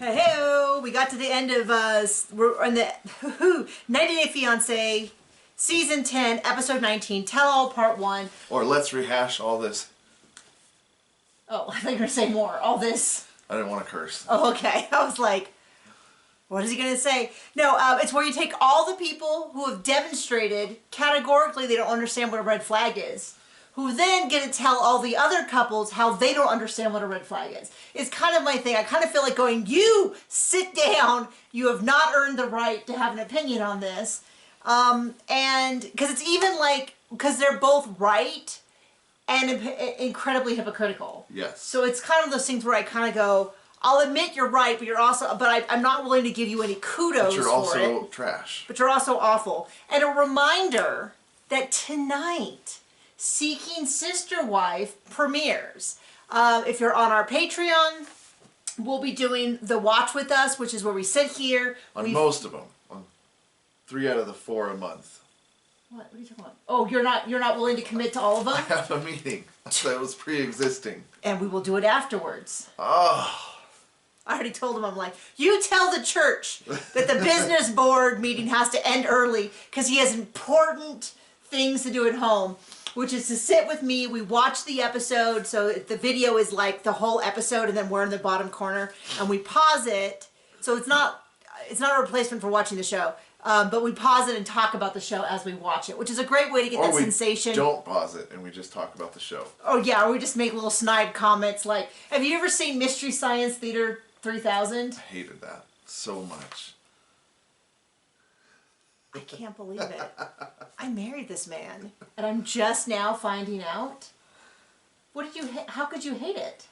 Hey-o! We got to the end of, we're on the 90 Day Fiancé, Season 10, Episode 19, Tell All Part 1. Or let's rehash all this. Oh, I thought you were going to say more. All this. I didn't want to curse. Oh, okay. I was like, what is he going to say? No, it's where you take all the people who have demonstrated categorically they don't understand what a red flag is, who then get to tell all the other couples how they don't understand what a red flag is. It's kind of my thing. I kind of feel like going, you sit down. You have not earned the right to have an opinion on this. And because it's even like, because they're both right and incredibly hypocritical. Yes. So it's kind of those things where I kind of go, I'll admit you're right, but you're also, I'm not willing to give you any kudos for it. But you're also trash. But you're also awful. And a reminder that tonight, Seeking Sister Wife premieres. If you're on our Patreon, we'll be doing the Watch With Us, which is where we sit here. On most of them. On 3 out of the 4 a month. What are you talking about? Oh, you're not willing to commit to all of them? I have a meeting that was pre-existing. And we will do it afterwards. Oh. I already told him, I'm like, you tell the church that the business board meeting has to end early because he has important things to do at home, which is to sit with me. We watch the episode, so the video is like the whole episode, and then we're in the bottom corner, and we pause it. So it's not a replacement for watching the show, but we pause it and talk about the show as we watch it, which is a great way to get that sensation. Or we don't pause it, and we just talk about the show. Oh yeah, or we just make little snide comments like, have you ever seen Mystery Science Theater 3000? I hated that so much. I can't believe it. I married this man, and I'm just now finding out. How could you hate it?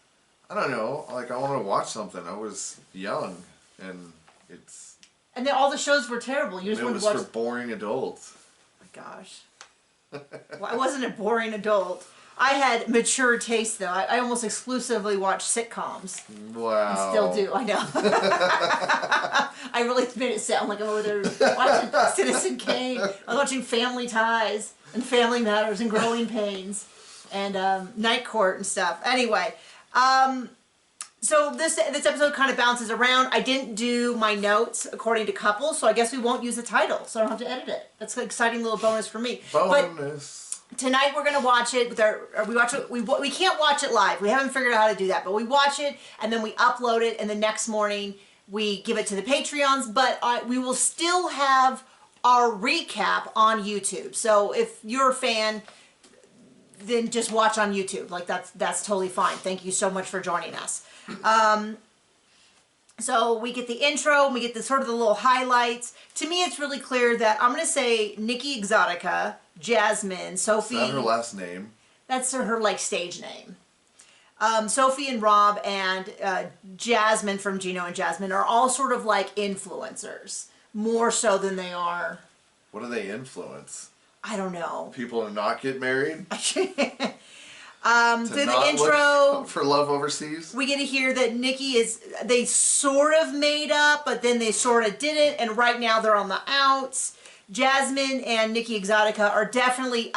I don't know. Like, I wanted to watch something. I was young, and it's... And then all the shows were terrible. You just wanted to watch... It was for boring adults. Oh my gosh. Well, I wasn't a boring adult. I had mature taste, though. I almost exclusively watched sitcoms. Wow. I still do, I know. I really made it sound like I'm over there watching Citizen Kane. I was watching Family Ties and Family Matters and Growing Pains and Night Court and stuff. Anyway, so this episode kind of bounces around. I didn't do my notes according to couples, so I guess we won't use the title, so I don't have to edit it. That's an exciting little bonus for me. Bonus. But tonight we're gonna watch it with we can't watch it live. We haven't figured out how to do that, but we watch it and then we upload it, and the next morning we give it to the Patreons. But we will still have our recap on YouTube. So if you're a fan, then just watch on YouTube. Like that's totally fine. Thank you so much for joining us. So we get the intro, and we get the sort of the little highlights. To me, it's really clear that I'm going to say Nikki Exotica, Jasmine, Sophie. Is that her last name? That's her like stage name. Sophie and Rob and Jasmine from Gino and Jasmine are all sort of like influencers, more so than they are. What do they influence? I don't know. People to not get married? Through the intro, for love overseas, we get to hear that Nikki they sort of made up, but then they sort of didn't, and right now they're on the outs. Jasmine and Nikki Exotica are definitely...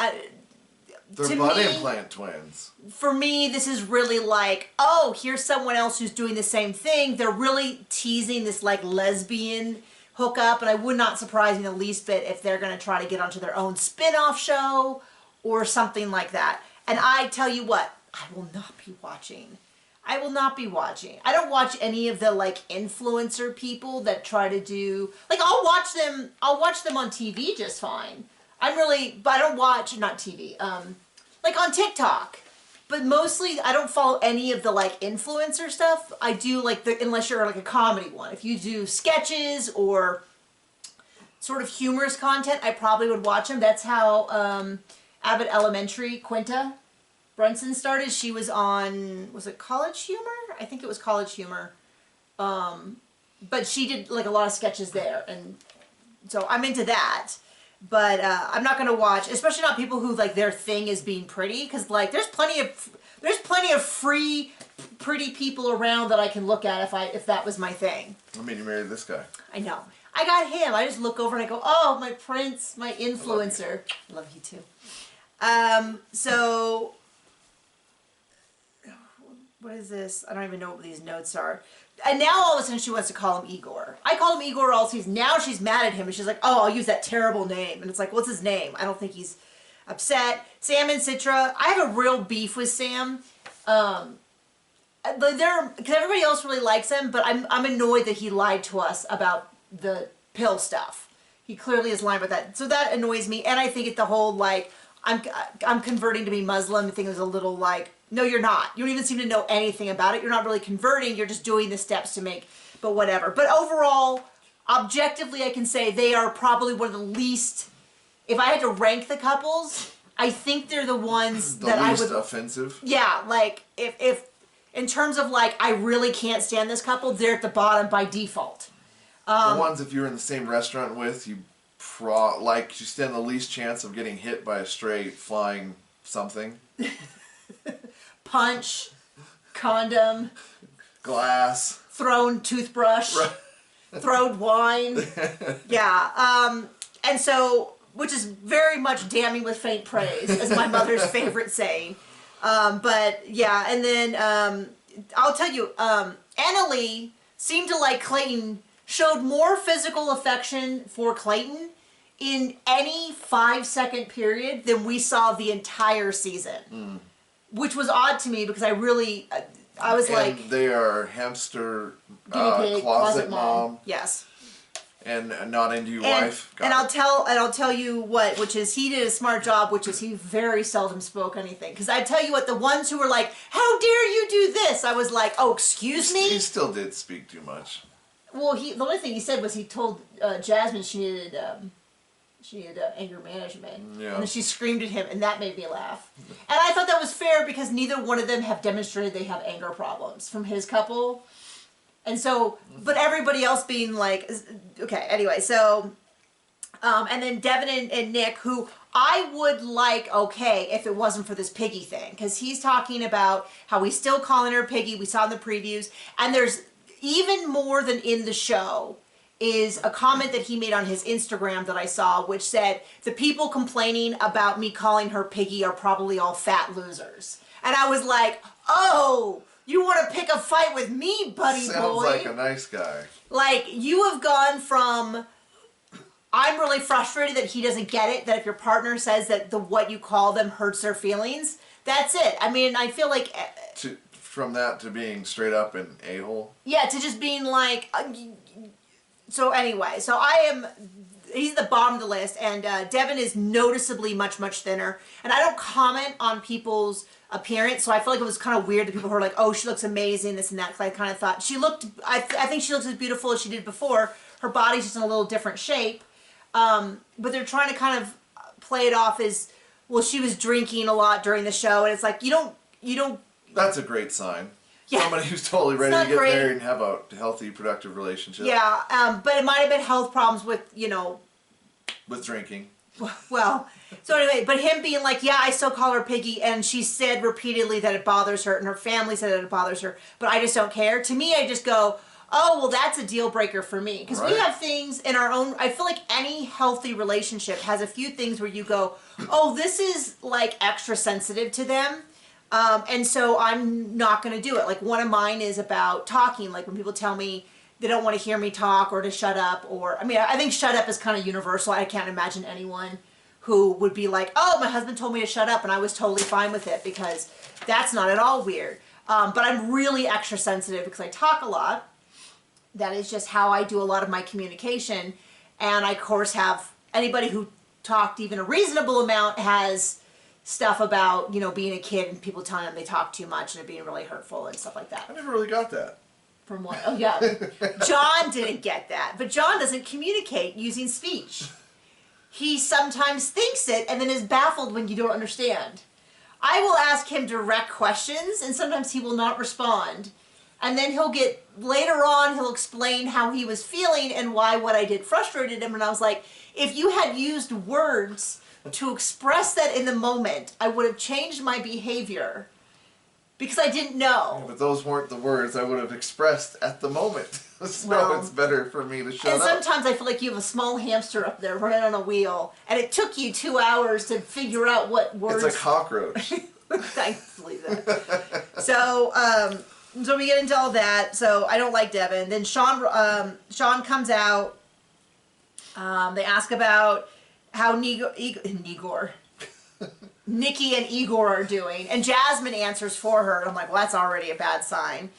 they're butt implant twins. For me, this is really like, oh, here's someone else who's doing the same thing. They're really teasing this like lesbian hookup, and I would not surprise me the least bit if they're going to try to get onto their own spin-off show or something like that. And I tell you what, I will not be watching. I will not be watching. I don't watch any of the like influencer people that try to do, like I'll watch them on TV just fine. But I don't watch, not TV, like on TikTok. But mostly I don't follow any of the like influencer stuff. I do like unless you're like a comedy one. If you do sketches or sort of humorous content, I probably would watch them. That's how Abbott Elementary, Quinta Brunson started. She was on, was it College Humor? I think it was College Humor. But she did like a lot of sketches there, and so I'm into that. But I'm not gonna watch, especially not people who like their thing is being pretty, because like there's plenty of free pretty people around that I can look at if that was my thing. I mean, you married this guy. I know. I got him. I just look over and I go, oh, my prince, my influencer. I love you too. So, what is this? I don't even know what these notes are. And now all of a sudden she wants to call him Igor. I called him Igor all season. Now she's mad at him and she's like, oh, I'll use that terrible name. And it's like, what's his name? I don't think he's upset. Sam and Citra, I have a real beef with Sam. Because everybody else really likes him, but I'm annoyed that he lied to us about the pill stuff. He clearly is lying about that. So that annoys me. And I think the whole, like, I'm converting to be Muslim. I think it was a little like, no, you're not. You don't even seem to know anything about it. You're not really converting. You're just doing the steps to make, but whatever. But overall, objectively, I can say they are probably one of the least, if I had to rank the couples, I think they're the ones that I would. The least offensive? Yeah, like, if in terms of, like, I really can't stand this couple, they're at the bottom by default. The ones, if you're in the same restaurant with, you stand the least chance of getting hit by a stray flying something. Punch, condom, glass, thrown toothbrush, thrown wine. Yeah. And so, which is very much damning with faint praise, as my mother's favorite saying. But yeah, and then I'll tell you, Anali seemed to like Clayton, showed more physical affection for Clayton in any 5-second period than we saw the entire season. Which was odd to me because I was like... they are hamster guinea pig, closet mom. Yes. And not into your wife. And I'll tell you what, which is he did a smart job, which is he very seldom spoke anything. Because I tell you what, the ones who were like, how dare you do this? I was like, oh, excuse me? He still did speak too much. Well, the only thing he said was he told Jasmine she needed anger management. Yeah. And then she screamed at him, and that made me laugh. And I thought that was fair because neither one of them have demonstrated they have anger problems from his couple. And so, but everybody else being like, okay, anyway, so, and then Devin and Nick, who I would like, okay, if it wasn't for this Piggy thing, because he's talking about how he's still calling her Piggy, we saw in the previews, and there's even more than in the show, is a comment that he made on his Instagram that I saw, which said, the people complaining about me calling her Piggy are probably all fat losers. And I was like, oh, you want to pick a fight with me, buddy boy? Sounds like a nice guy. Like, you have gone from, I'm really frustrated that he doesn't get it, that if your partner says that what you call them hurts their feelings, that's it. I mean, I feel like... From that to being straight up an a-hole? Yeah, to just being like... So anyway, he's at the bottom of the list, and Devin is noticeably much, much thinner. And I don't comment on people's appearance, so I feel like it was kind of weird that people were like, oh, she looks amazing, this and that, because I kind of thought she looked, I think she looks as beautiful as she did before. Her body's just in a little different shape. But they're trying to kind of play it off as, well, she was drinking a lot during the show, and it's like, you don't... That's a great sign. Yeah. Somebody who's totally ready to get married and have a healthy, productive relationship. Yeah, but it might have been health problems with, with drinking. Well, so anyway, but him being like, yeah, I still call her Piggy, and she said repeatedly that it bothers her, and her family said that it bothers her, but I just don't care. To me, I just go, oh, well, that's a deal breaker for me. Because we have things in our own, I feel like any healthy relationship has a few things where you go, oh, this is like extra sensitive to them. And so I'm not going to do it. Like one of mine is about talking. Like when people tell me they don't want to hear me talk or to shut up, or, I mean, I think shut up is kind of universal. I can't imagine anyone who would be like, oh, my husband told me to shut up and I was totally fine with it, because that's not at all weird. But I'm really extra sensitive because I talk a lot. That is just how I do a lot of my communication. And I, of course, have anybody who talked even a reasonable amount has stuff about, being a kid and people telling them they talk too much and it being really hurtful and stuff like that. I never really got that. From what? Oh, yeah. John didn't get that. But John doesn't communicate using speech. He sometimes thinks it and then is baffled when you don't understand. I will ask him direct questions and sometimes he will not respond. And then later on, he'll explain how he was feeling and why what I did frustrated him. And I was like, if you had used words to express that in the moment, I would have changed my behavior because I didn't know. Yeah, but those weren't the words I would have expressed at the moment. So it's better for me to shut up. And sometimes I feel like you have a small hamster up there running on a wheel, and it took you 2 hours to figure out what words. It's a cockroach. I believe that. So, So we get into all that. So I don't like Devin. Then Sean comes out. They ask about how Nikki and Igor are doing, and Jasmine answers for her. And I'm like, well, that's already a bad sign.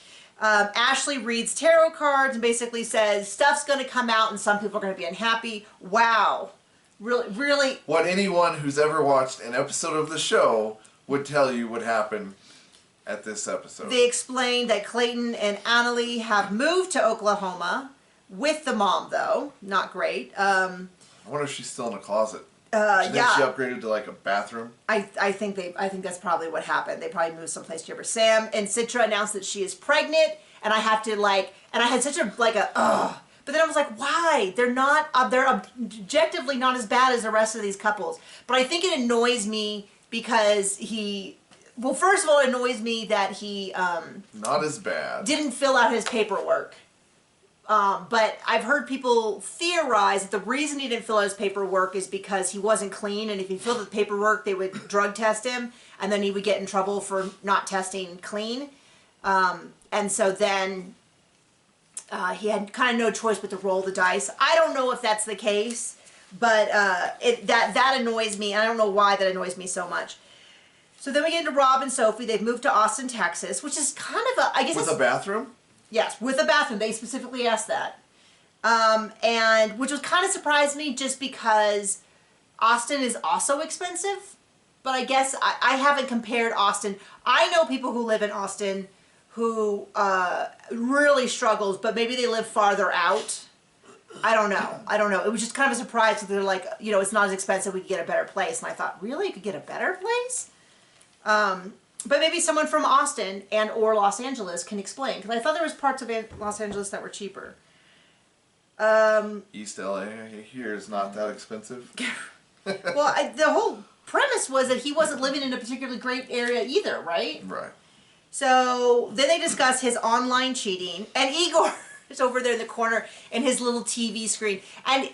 Ashley reads tarot cards and basically says stuff's going to come out, and some people are going to be unhappy. Wow, really, really. What anyone who's ever watched an episode of the show would tell you would happen at this episode. They explained that Clayton and Anali have moved to Oklahoma with the mom, though. Not great. I wonder if she's still in a closet. Do you think she upgraded to like a bathroom? I think that's probably what happened. They probably moved someplace cheaper. Sam and Citra announced that she is pregnant, and I have to and I had such a ugh. But then I was like, why? They're objectively not as bad as the rest of these couples. But I think it annoys me because well, first of all, it annoys me that he not as bad. Didn't fill out his paperwork. But I've heard people theorize that the reason he didn't fill out his paperwork is because he wasn't clean, and if he filled out the paperwork, they would drug test him, and then he would get in trouble for not testing clean. And so then he had kind of no choice but to roll the dice. I don't know if that's the case, but that annoys me, and I don't know why that annoys me so much. So then we get into Rob and Sophie. They've moved to Austin, Texas, which is kind of I guess with a bathroom? Yes, with a bathroom. They specifically asked that. And which was kind of surprised me just because Austin is also expensive. But I guess I haven't compared Austin. I know people who live in Austin who really struggles, but maybe they live farther out. I don't know. It was just kind of a surprise because they're like, it's not as expensive. We could get a better place. And I thought, really? You could get a better place? But maybe someone from Austin and or Los Angeles can explain. Because I thought there was parts of Los Angeles that were cheaper. East LA here is not that expensive. Well, the whole premise was that he wasn't living in a particularly great area either, right? Right. So then they discuss his online cheating. And Igor is over there in the corner in his little TV screen. And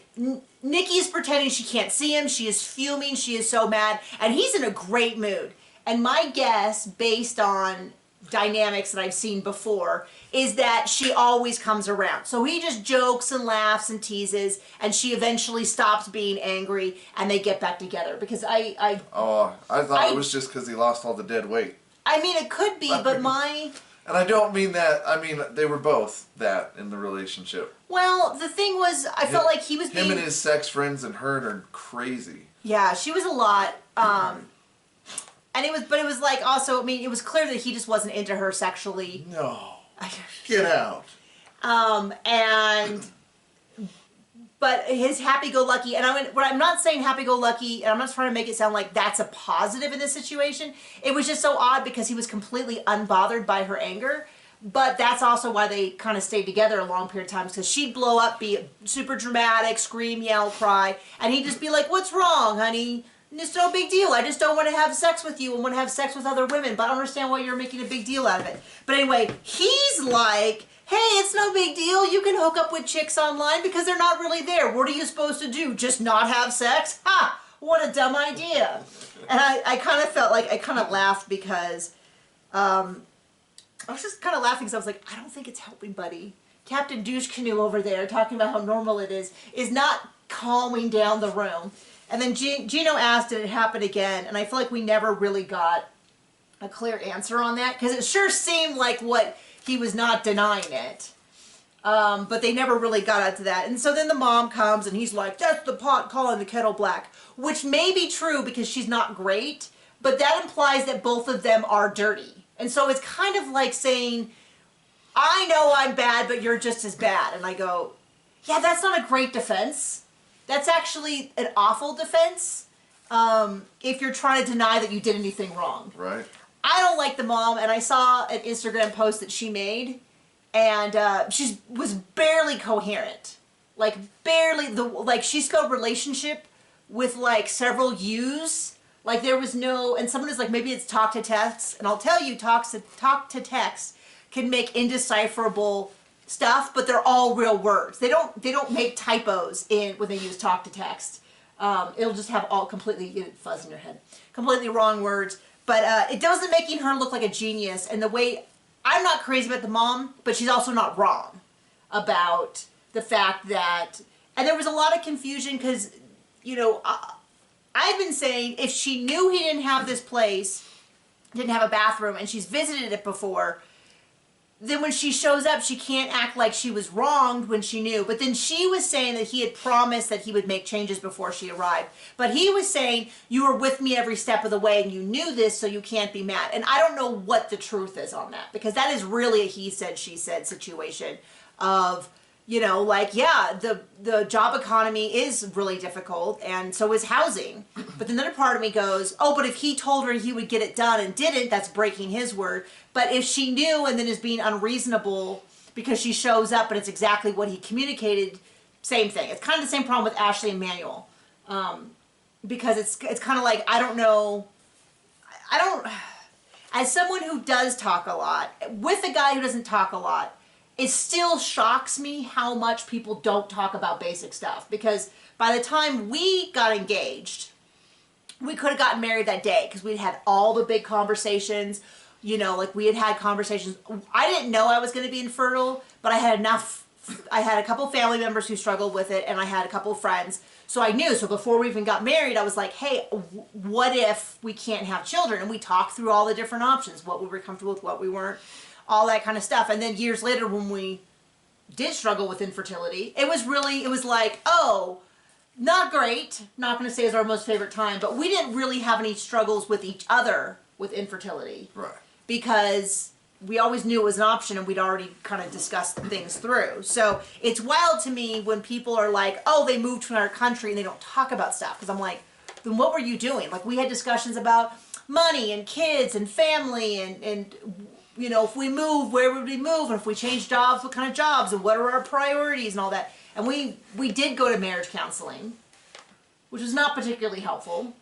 Nikki is pretending she can't see him. She is fuming. She is so mad. And he's in a great mood. And my guess, based on dynamics that I've seen before, is that she always comes around. So he just jokes and laughs and teases, and she eventually stops being angry, and they get back together. Because I thought it was just because he lost all the dead weight. I mean, it could be, but my... And I don't mean that. I mean, they were both that in the relationship. Well, the thing was, I felt like he was being... Him and his sex friends and her are crazy. Yeah, she was a lot. And it was like also, I mean, it was clear that he just wasn't into her sexually. No. Get out. But his happy-go-lucky, and I'm not saying happy-go-lucky, and I'm not trying to make it sound like that's a positive in this situation. It was just so odd because he was completely unbothered by her anger. But that's also why they kind of stayed together a long period of time, because she'd blow up, be super dramatic, scream, yell, cry, and he'd just be like, "What's wrong, honey? It's no big deal. I just don't want to have sex with you and want to have sex with other women, but I don't understand why you're making a big deal out of it." But anyway, he's like, "Hey, it's no big deal. You can hook up with chicks online because they're not really there. What are you supposed to do? Just not have sex? Ha! What a dumb idea." And I kind of felt like, I kind of laughed because, I was just kind of laughing because I was like, I don't think it's helping, buddy. Captain Douche Canoe over there talking about how normal it is not calming down the room. And then Gino asked, did it happen again? And I feel like we never really got a clear answer on that. Because it sure seemed like he was not denying it. But they never really got out to that. And so then the mom comes and he's like, "That's the pot calling the kettle black." Which may be true because she's not great. But that implies that both of them are dirty. And so it's kind of like saying, "I know I'm bad, but you're just as bad." And I go, yeah, that's not a great defense. That's actually an awful defense if you're trying to deny that you did anything wrong. Right. I don't like the mom, and I saw an Instagram post that she made, and she was barely coherent. Like, barely. She spelled relationship with, several U's. Like, there was no... And someone is like, maybe it's talk to text. And I'll tell you, talk to text can make indecipherable stuff, but they're all real words. They don't make typos when they use talk to text. It'll just have all completely fuzz in your head, completely wrong words. But it wasn't making her look like a genius. And the way I'm not crazy about the mom, but she's also not wrong about the fact that, and there was a lot of confusion because, you know, I've been saying if she knew he didn't have this place, didn't have a bathroom, and she's visited it before, then when she shows up, she can't act like she was wronged when she knew. But then she was saying that he had promised that he would make changes before she arrived. But he was saying, you were with me every step of the way and you knew this, so you can't be mad. And I don't know what the truth is on that, because that is really a he said, she said situation of, you know, like, yeah, the job economy is really difficult, and so is housing. But then another part of me goes, oh, but if he told her he would get it done and didn't, that's breaking his word. But if she knew and then is being unreasonable because she shows up and it's exactly what he communicated, same thing. It's kind of the same problem with Ashley and Manuel. Because it's kind of like, I don't, as someone who does talk a lot, with a guy who doesn't talk a lot, it still shocks me how much people don't talk about basic stuff. Because by the time we got engaged, we could have gotten married that day because we'd had all the big conversations. You know, like we had had conversations. I didn't know I was going to be infertile, but I had enough. I had a couple family members who struggled with it, and I had a couple of friends. So I knew. So before we even got married, I was like, hey, what if we can't have children? And we talked through all the different options, what we were comfortable with, what we weren't, all that kind of stuff. And then years later, when we did struggle with infertility, it was like, oh, not great. Not going to say it's our most favorite time, but we didn't really have any struggles with each other with infertility. Right. Because we always knew it was an option and we'd already kind of discussed things through. So it's wild to me when people are like, oh, they moved to another country and they don't talk about stuff. Because I'm like, then what were you doing? Like, we had discussions about money and kids and family and you know, if we move, where would we move? And if we change jobs, what kind of jobs? And what are our priorities and all that? And we did go to marriage counseling, which was not particularly helpful.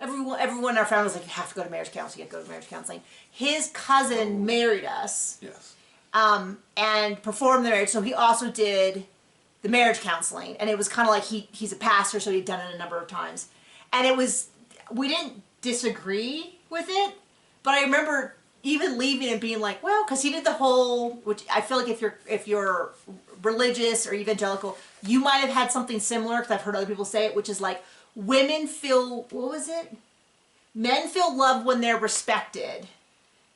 Everyone in our family was like, you have to go to marriage counseling, you have to go to marriage counseling. His cousin married us. Yes. And performed the marriage, so he also did the marriage counseling. And it was kind of like he's a pastor, so he'd done it a number of times. And we didn't disagree with it, but I remember even leaving and being like, well, because he did the whole, which I feel like if you're religious or evangelical, you might have had something similar, because I've heard other people say it, which is like, women feel, what was it? Men feel love when they're respected,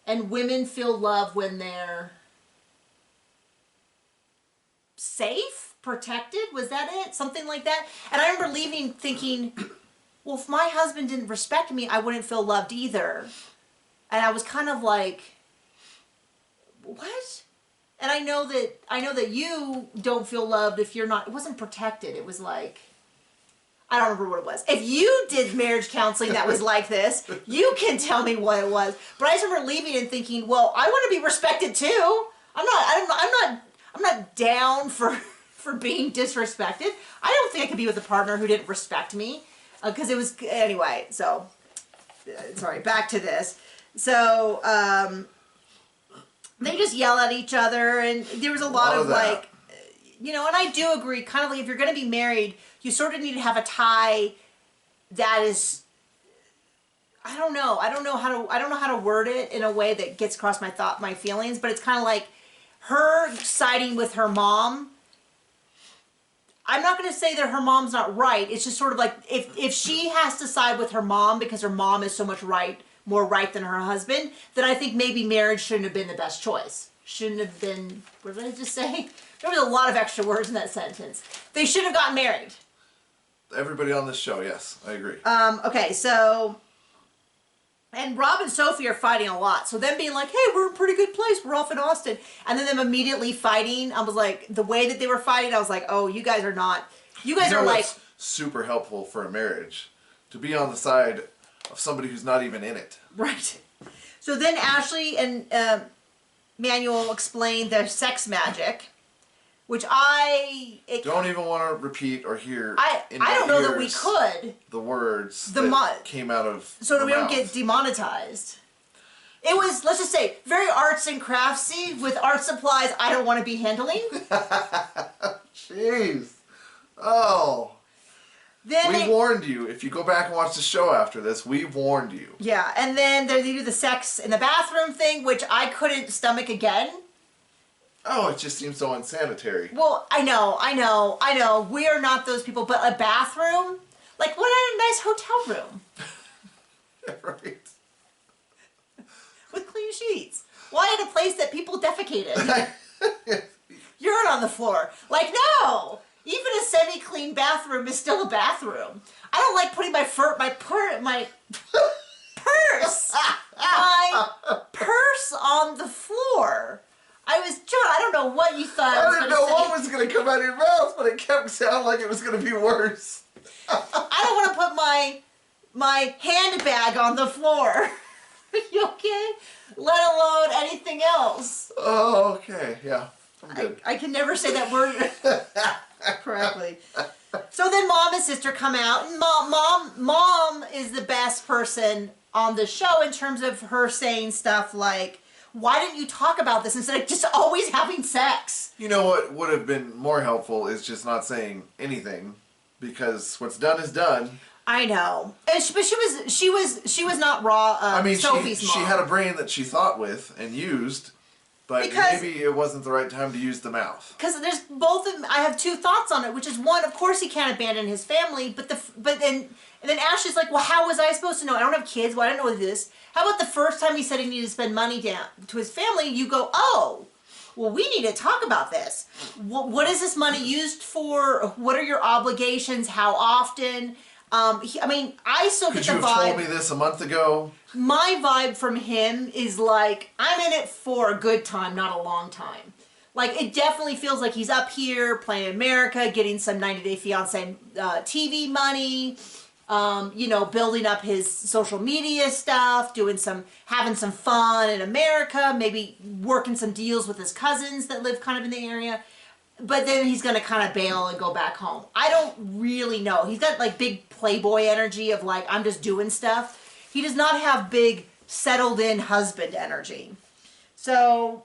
and women feel love when they're safe, protected. Was that it? Something like that. And I remember leaving thinking, well, if my husband didn't respect me, I wouldn't feel loved either. And I was kind of like, what? And I know that you don't feel loved if you're not, it wasn't protected. It was like, I don't remember what it was. If you did marriage counseling that was like this, you can tell me what it was. But I just remember leaving and thinking, well, I want to be respected too. I'm not down for being disrespected. I don't think I could be with a partner who didn't respect me, because it was, anyway. So, sorry, back to this. So, they just yell at each other, and there was a lot of like, you know, and I do agree, kind of like if you're going to be married, you sort of need to have a tie that is, I don't know how to word it in a way that gets across my feelings, but it's kind of like her siding with her mom. I'm not going to say that her mom's not right. It's just sort of like, if she has to side with her mom because her mom is so much more right than her husband, then I think maybe marriage shouldn't have been the best choice. Shouldn't have been, what did I just say? There was a lot of extra words in that sentence. They should have gotten married. Everybody on this show, yes, I agree. Okay, so, and Rob and Sophie are fighting a lot. So them being like, hey, we're in a pretty good place. We're off in Austin. And then them immediately fighting. I was like, the way that they were fighting, I was like, oh, you guys are not, you guys are like. Super helpful for a marriage, to be on the side of somebody who's not even in it. Right. So then Ashley and Manuel explained their sex magic, which don't even want to repeat or hear. I don't know that we could. The words that came out of so that we don't get demonetized. It was, let's just say, very arts and craftsy with art supplies I don't want to be handling. Jeez. Oh. We warned you. If you go back and watch the show after this, we warned you. Yeah, and then they do the sex in the bathroom thing, which I couldn't stomach again. Oh, it just seems so unsanitary. Well, I know. We are not those people, but a bathroom? Like, what a nice hotel room. Right. With clean sheets. Why at a place that people defecated? Urine on the floor. Like, no! Even a semi-clean bathroom is still a bathroom. I don't like putting my purse on the floor. I don't know what you thought I was going to say. I didn't know what was going to come out of your mouth, but it kept sounding like it was going to be worse. I don't want to put my handbag on the floor. You okay? Let alone anything else. Oh, okay. Yeah. I'm good. I can never say that word correctly. So then mom and sister come out, and mom is the best person on the show in terms of her saying stuff like, why didn't you talk about this instead of just always having sex? You know what would have been more helpful is just not saying anything, because what's done is done. I know, but she was not raw. I mean, Sophie's she mom. had a brain that she thought with and used, but maybe it wasn't the right time to use the mouth. Because there's both. I have two thoughts on it, which is one, of course he can't abandon his family, but then Ashley's like, well, how was I supposed to know? I don't have kids. Well, I don't know this. How about the first time he said he needed to spend money down to his family? You go, oh. Well, we need to talk about this. What is this money used for? What are your obligations? How often? I still get the vibe. Could you have told me this a month ago? My vibe from him is like, I'm in it for a good time, not a long time. Like, it definitely feels like he's up here playing America, getting some 90 Day Fiancé TV money, building up his social media stuff, having some fun in America, maybe working some deals with his cousins that live kind of in the area. But then he's going to kind of bail and go back home. I don't really know. He's got like big playboy energy of like, I'm just doing stuff. He does not have big settled in husband energy. So,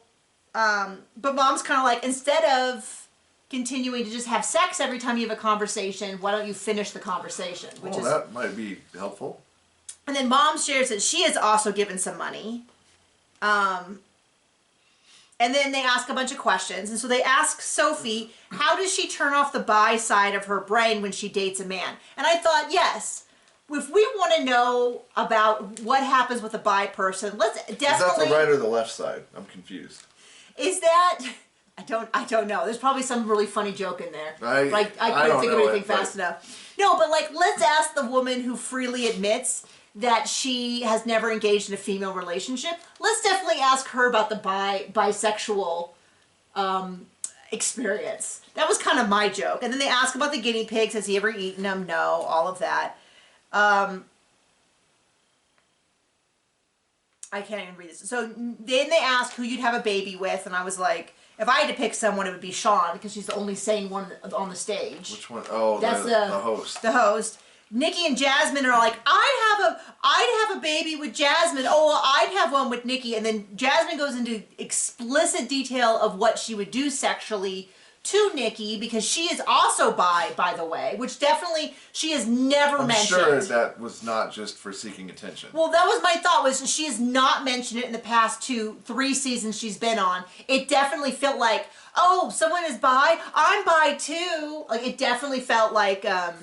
but mom's kind of like, instead of continuing to just have sex every time you have a conversation, why don't you finish the conversation? That might be helpful. And then mom shares that she has also given some money. And then they ask a bunch of questions. And so they ask Sophie, how does she turn off the bi side of her brain when she dates a man? And I thought, yes, if we want to know about what happens with a bi person, let's definitely... Is that the right or the left side? I'm confused. Is that... I don't know. There's probably some really funny joke in there. I couldn't think of anything fast enough. No, but like, let's ask the woman who freely admits that she has never engaged in a female relationship. Let's definitely ask her about the bisexual experience. That was kind of my joke. And then they ask about the guinea pigs. Has he ever eaten them? No, all of that. I can't even read this. So then they ask who you'd have a baby with, and I was like, if I had to pick someone, it would be Sean, because she's the only sane one on the stage. Which one? Oh, that's the host. The host. Nikki and Jasmine are like, I'd have a baby with Jasmine. Oh, well, I'd have one with Nikki. And then Jasmine goes into explicit detail of what she would do sexually to Nikki, because she is also bi, by the way, which definitely she has never mentioned. I'm sure that was not just for seeking attention. Well, that was my thought, was she has not mentioned it in the past 3 seasons she's been on. It definitely felt like, oh, someone is bi, I'm bi too. Like, it definitely felt like, I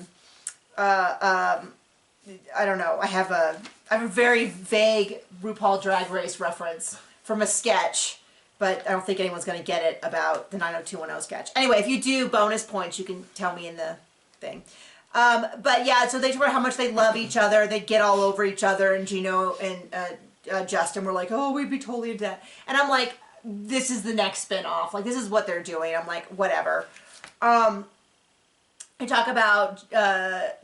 don't know. I have a very vague RuPaul Drag Race reference from a sketch, but I don't think anyone's going to get it about the 90210 sketch. Anyway, if you do, bonus points, you can tell me in the thing. But yeah, so they talk about how much they love each other. They get all over each other, and Gino and Justin were like, oh, we'd be totally into that. And I'm like, this is the next spin-off. Like, this is what they're doing. I'm like, whatever. I talk about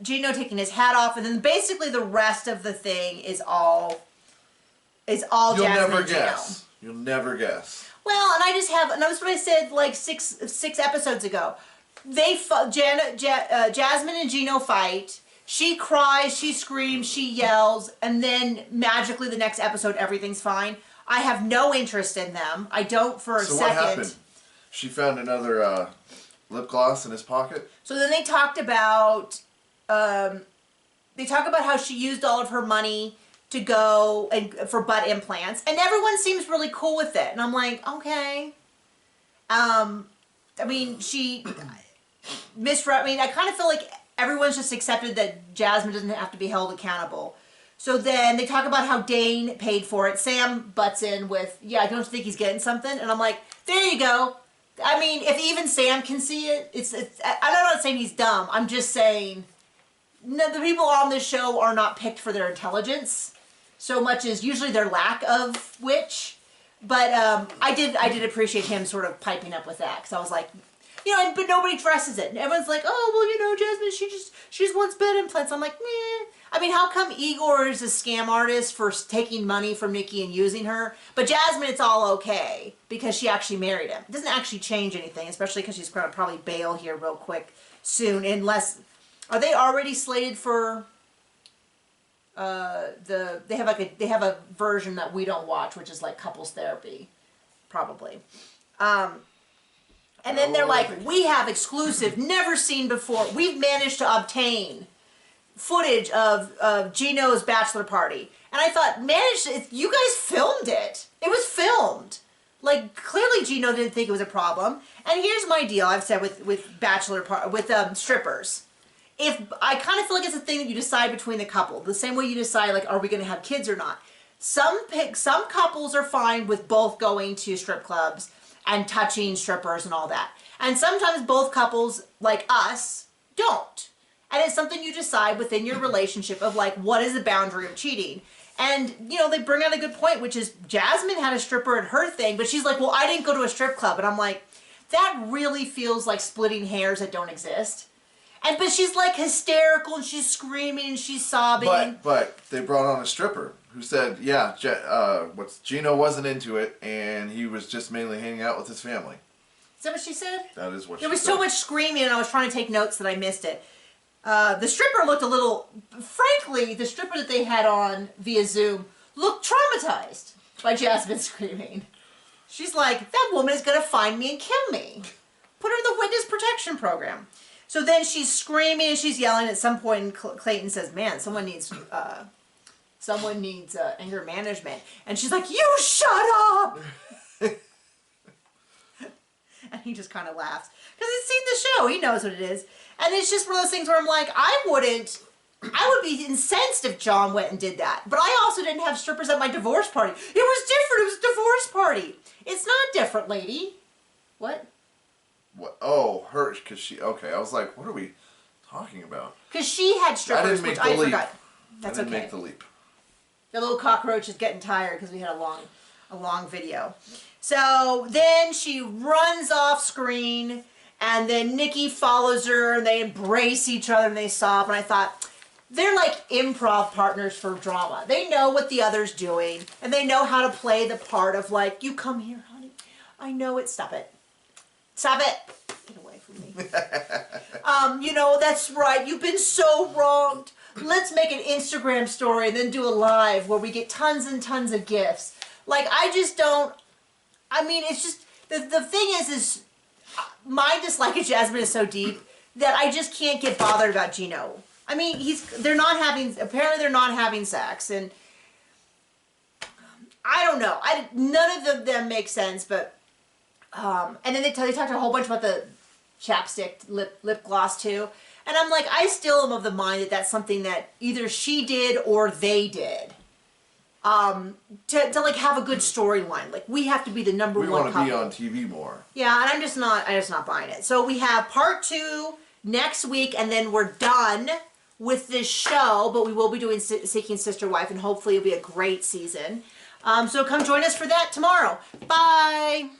Gino taking his hat off, and then basically the rest of the thing is all Jasmine and Gino. You'll never guess. Well, and that's what I said like six episodes ago. Jasmine and Gino fight. She cries, she screams, she yells, and then magically the next episode everything's fine. I have no interest in them. I don't for a second. So what happened? She found another lip gloss in his pocket. So then they talked about they talk about how she used all of her money to go and for butt implants, and everyone seems really cool with it. And I'm like, okay. I mean, I kind of feel like everyone's just accepted that Jasmine doesn't have to be held accountable. So then they talk about how Dane paid for it. Sam butts in with, yeah, I don't think he's getting something. And I'm like, there you go. I mean, if even Sam can see it, I'm not saying he's dumb. I'm just saying no, the people on this show are not picked for their intelligence so much as usually their lack of which. But I did appreciate him sort of piping up with that, because I was like, but nobody dresses it. And everyone's like, oh, well, Jasmine, she just wants bed implants. I'm like, meh. I mean, how come Igor is a scam artist for taking money from Nikki and using her? But Jasmine, it's all okay because she actually married him. It doesn't actually change anything, especially because she's going to probably bail here real quick soon. Are they already slated for they have a version that we don't watch, which is like couples therapy, probably. And then they're like, we have exclusive, never seen before. We've managed to obtain footage of Gino's bachelor party. And I thought, you guys filmed it. It was filmed. Like, clearly Gino didn't think it was a problem. And here's my deal, I've said with strippers. I kind of feel like it's a thing that you decide between the couple. The same way you decide, like, are we going to have kids or not? Some couples are fine with both going to strip clubs and touching strippers and all that. And sometimes both couples, like us, don't. And it's something you decide within your relationship of, like, what is the boundary of cheating? And, they bring out a good point, which is Jasmine had a stripper at her thing, but she's like, well, I didn't go to a strip club. And I'm like, that really feels like splitting hairs that don't exist. But she's, like, hysterical, and she's screaming, and she's sobbing. But they brought on a stripper who said, yeah, Gino wasn't into it, and he was just mainly hanging out with his family. Is that what she said? That is what she said. There was so much screaming, and I was trying to take notes that I missed it. The stripper looked a little, frankly, the stripper that they had on via Zoom looked traumatized by Jasmine screaming. She's like, that woman is going to find me and kill me. Put her in the witness protection program. So then she's screaming and she's yelling. At some point, Clayton says, man, someone needs anger management. And she's like, you shut up! And he just kind of laughs. Because he's seen the show. He knows what it is. And it's just one of those things where I'm like, I would be incensed if John went and did that. But I also didn't have strippers at my divorce party. It was different. It was a divorce party. It's not different, lady. What? What? Oh, her, because she, okay. I was like, what are we talking about? Because she had strippers, which I forgot. That's okay. I didn't make the leap. The little cockroach is getting tired because we had a long video. So then she runs off screen, and then Nikki follows her, and they embrace each other, and they sob, and I thought, they're like improv partners for drama. They know what the other's doing, and they know how to play the part of, like, you come here, honey. I know it. Stop it. Stop it. Get away from me. That's right. You've been so wronged. Let's make an Instagram story and then do a live where we get tons and tons of gifts. Like, I just don't, it's just, the thing is my dislike of Jasmine is so deep that I just can't get bothered about Gino. Apparently they're not having sex, and I don't know. None of them make sense, but, and then they talked a whole bunch about the chapstick lip gloss too. And I'm like, I still am of the mind that that's something that either she did or they did. To like have a good storyline. Like, we have to be the number one couple. We want to be on TV more. Yeah, and I'm just not buying it. So we have part 2 next week, and then we're done with this show, but we will be doing Seeking Sister Wife, and hopefully it'll be a great season. So come join us for that tomorrow. Bye!